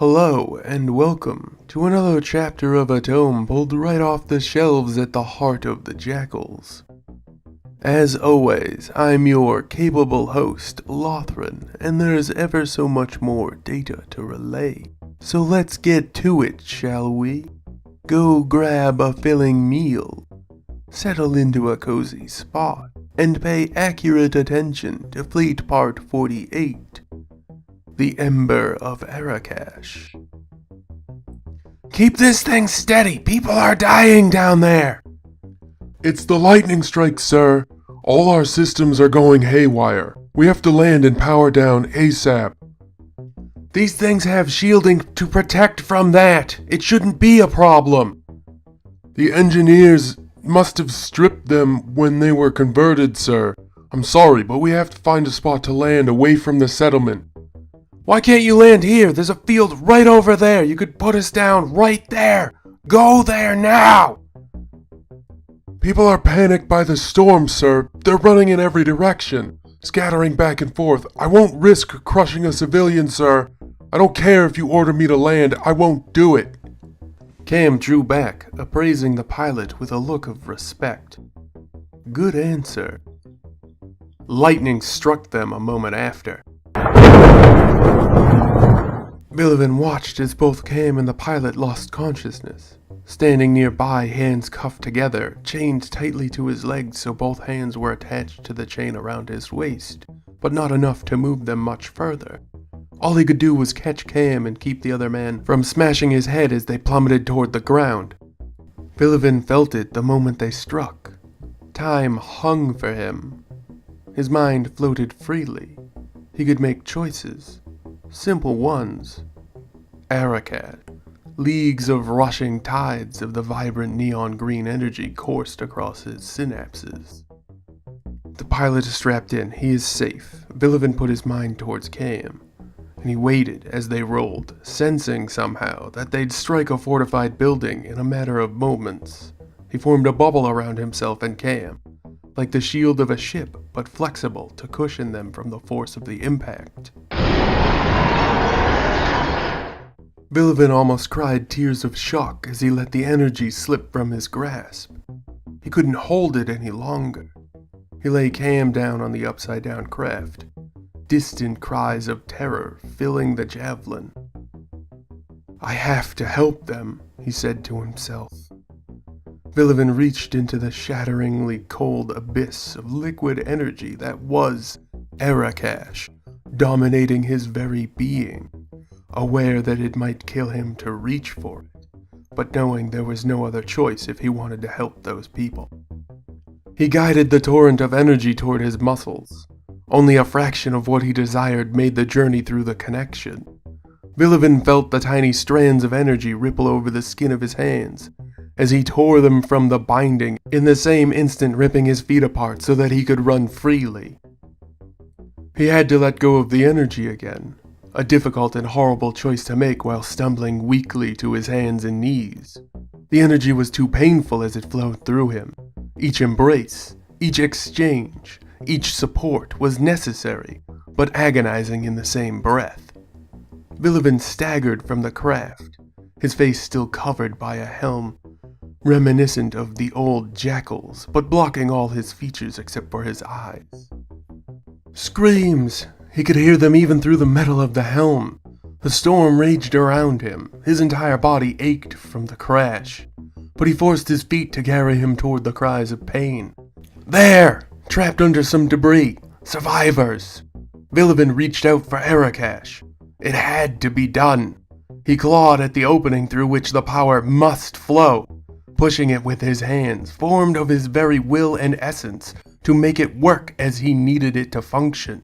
Hello, and welcome to another chapter of a tome pulled right off the shelves at the heart of the Jakuls. As always, I'm your capable host, Lothran, and there's ever so much more data to relay. So let's get to it, shall we? Go grab a filling meal, settle into a cozy spot, and pay accurate attention to Fleet Part 48. The Ember of Arakash. Keep this thing steady! People are dying down there! It's the lightning strike, sir. All our systems are going haywire. We have to land and power down ASAP. These things have shielding to protect from that. It shouldn't be a problem. The engineers must have stripped them when they were converted, sir. I'm sorry, but we have to find a spot to land away from the settlement. Why can't you land here? There's a field right over there. You could put us down right there. Go there now! People are panicked by the storm, sir. They're running in every direction, scattering back and forth. I won't risk crushing a civilian, sir. I don't care if you order me to land. I won't do it. Cam drew back, appraising the pilot with a look of respect. Good answer. Lightning struck them a moment after. Vilivin watched as both Cam and the pilot lost consciousness. Standing nearby, hands cuffed together, chained tightly to his legs so both hands were attached to the chain around his waist, but not enough to move them much further. All he could do was catch Cam and keep the other man from smashing his head as they plummeted toward the ground. Vilivin felt it the moment they struck. Time hung for him. His mind floated freely. He could make choices. Simple ones. Arakash. Leagues of rushing tides of the vibrant neon green energy coursed across his synapses. The pilot is strapped in. He is safe. Vilivin put his mind towards Cam, and he waited as they rolled, sensing somehow that they'd strike a fortified building in a matter of moments. He formed a bubble around himself and Cam, like the shield of a ship, but flexible to cushion them from the force of the impact. Vilivin almost cried tears of shock as he let the energy slip from his grasp. He couldn't hold it any longer. He lay Cam down on the upside-down craft, distant cries of terror filling the javelin. I have to help them, he said to himself. Vilivin reached into the shatteringly cold abyss of liquid energy that was Arakash, dominating his very being, aware that it might kill him to reach for it, but knowing there was no other choice if he wanted to help those people. He guided the torrent of energy toward his muscles. Only a fraction of what he desired made the journey through the connection. Vilivin felt the tiny strands of energy ripple over the skin of his hands, as he tore them from the binding, in the same instant ripping his feet apart so that he could run freely. He had to let go of the energy again, a difficult and horrible choice to make while stumbling weakly to his hands and knees. The energy was too painful as it flowed through him. Each embrace, each exchange, each support was necessary, but agonizing in the same breath. Vilivin staggered from the craft, his face still covered by a helm, reminiscent of the old Jakuls, but blocking all his features except for his eyes. Screams! He could hear them even through the metal of the helm. The storm raged around him. His entire body ached from the crash, but he forced his feet to carry him toward the cries of pain. There! Trapped under some debris. Survivors! Vilivin reached out for Arakash. It had to be done. He clawed at the opening through which the power must flow, pushing it with his hands, formed of his very will and essence, to make it work as he needed it to function.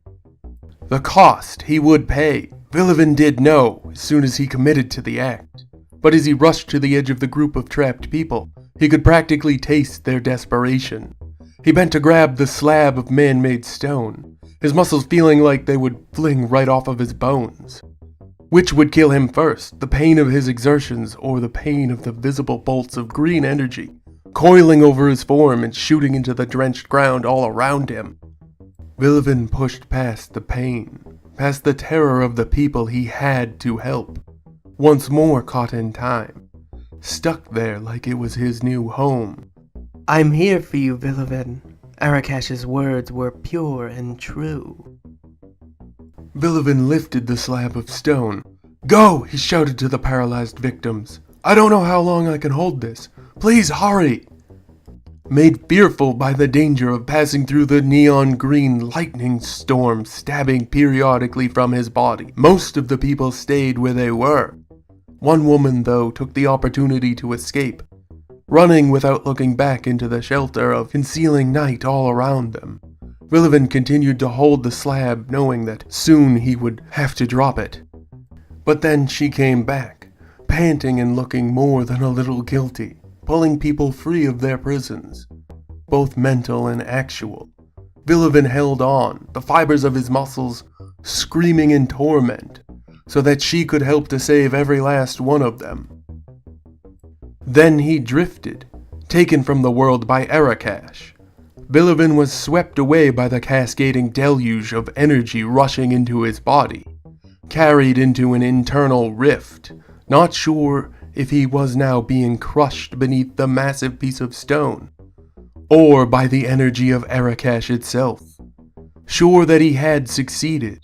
The cost he would pay, Vilivin did know as soon as he committed to the act. But as he rushed to the edge of the group of trapped people, he could practically taste their desperation. He bent to grab the slab of man-made stone, his muscles feeling like they would fling right off of his bones. Which would kill him first, the pain of his exertions or the pain of the visible bolts of green energy, coiling over his form and shooting into the drenched ground all around him? Vilivin pushed past the pain, past the terror of the people he had to help. once more caught in time, stuck there like it was his new home. "I'm here for you, Vilivin." Arakash's words were pure and true. Vilivin lifted the slab of stone. "Go!" he shouted to the paralyzed victims. "I don't know how long I can hold this. Please hurry!" Made fearful by the danger of passing through the neon green lightning storm stabbing periodically from his body, most of the people stayed where they were. One woman, though, took the opportunity to escape, running without looking back into the shelter of concealing night all around them. Vilivin continued to hold the slab, knowing that soon he would have to drop it. But then she came back, panting and looking more than a little guilty, pulling people free of their prisons, both mental and actual. Vilivin held on, the fibers of his muscles screaming in torment, so that she could help to save every last one of them. Then he drifted, taken from the world by Arakash. Vilivin was swept away by the cascading deluge of energy rushing into his body, carried into an internal rift, not sure if he was now being crushed beneath the massive piece of stone, or by the energy of Arakash itself. Sure that he had succeeded,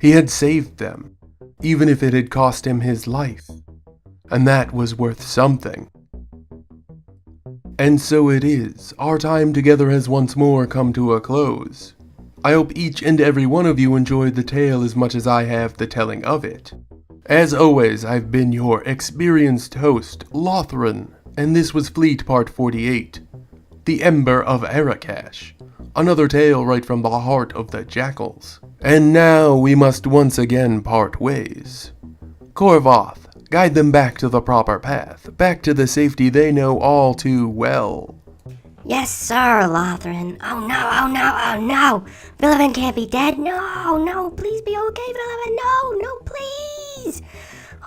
he had saved them, even if it had cost him his life, and that was worth something. And so it is, our time together has once more come to a close. I hope each and every one of you enjoyed the tale as much as I have the telling of it. As always, I've been your experienced host, Lothran, and this was Fleet Part 48, The Ember of Arakash, another tale right from the heart of the Jakuls. And now we must once again part ways. Korvoth, guide them back to the proper path, back to the safety they know all too well. Yes, sir, Lothran. Oh no. Vilivin can't be dead. No, please be okay, Vilivin. No, please.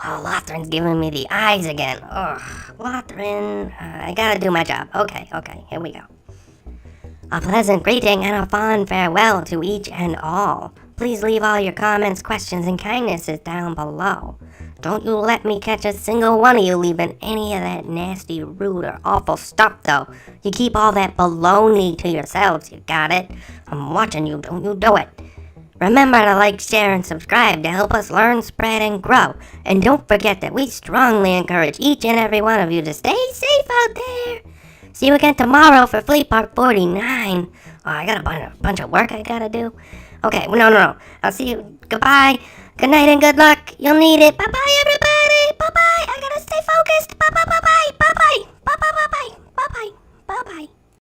Oh, Lothran's giving me the eyes again. Ugh, Lothran, I gotta do my job. Okay, here we go. A pleasant greeting and a fond farewell to each and all. Please leave all your comments, questions, and kindnesses down below. Don't you let me catch a single one of you leaving any of that nasty, rude, or awful stuff, though. You keep all that baloney to yourselves, you got it? I'm watching you, don't you do it. Remember to like, share, and subscribe to help us learn, spread, and grow. And don't forget that we strongly encourage each and every one of you to stay safe out there. See you again tomorrow for Fleet Part 49. Oh, I got a bunch of work I gotta do. Okay, no. I'll see you. Goodbye. Good night and good luck. You'll need it. Bye-bye, everybody.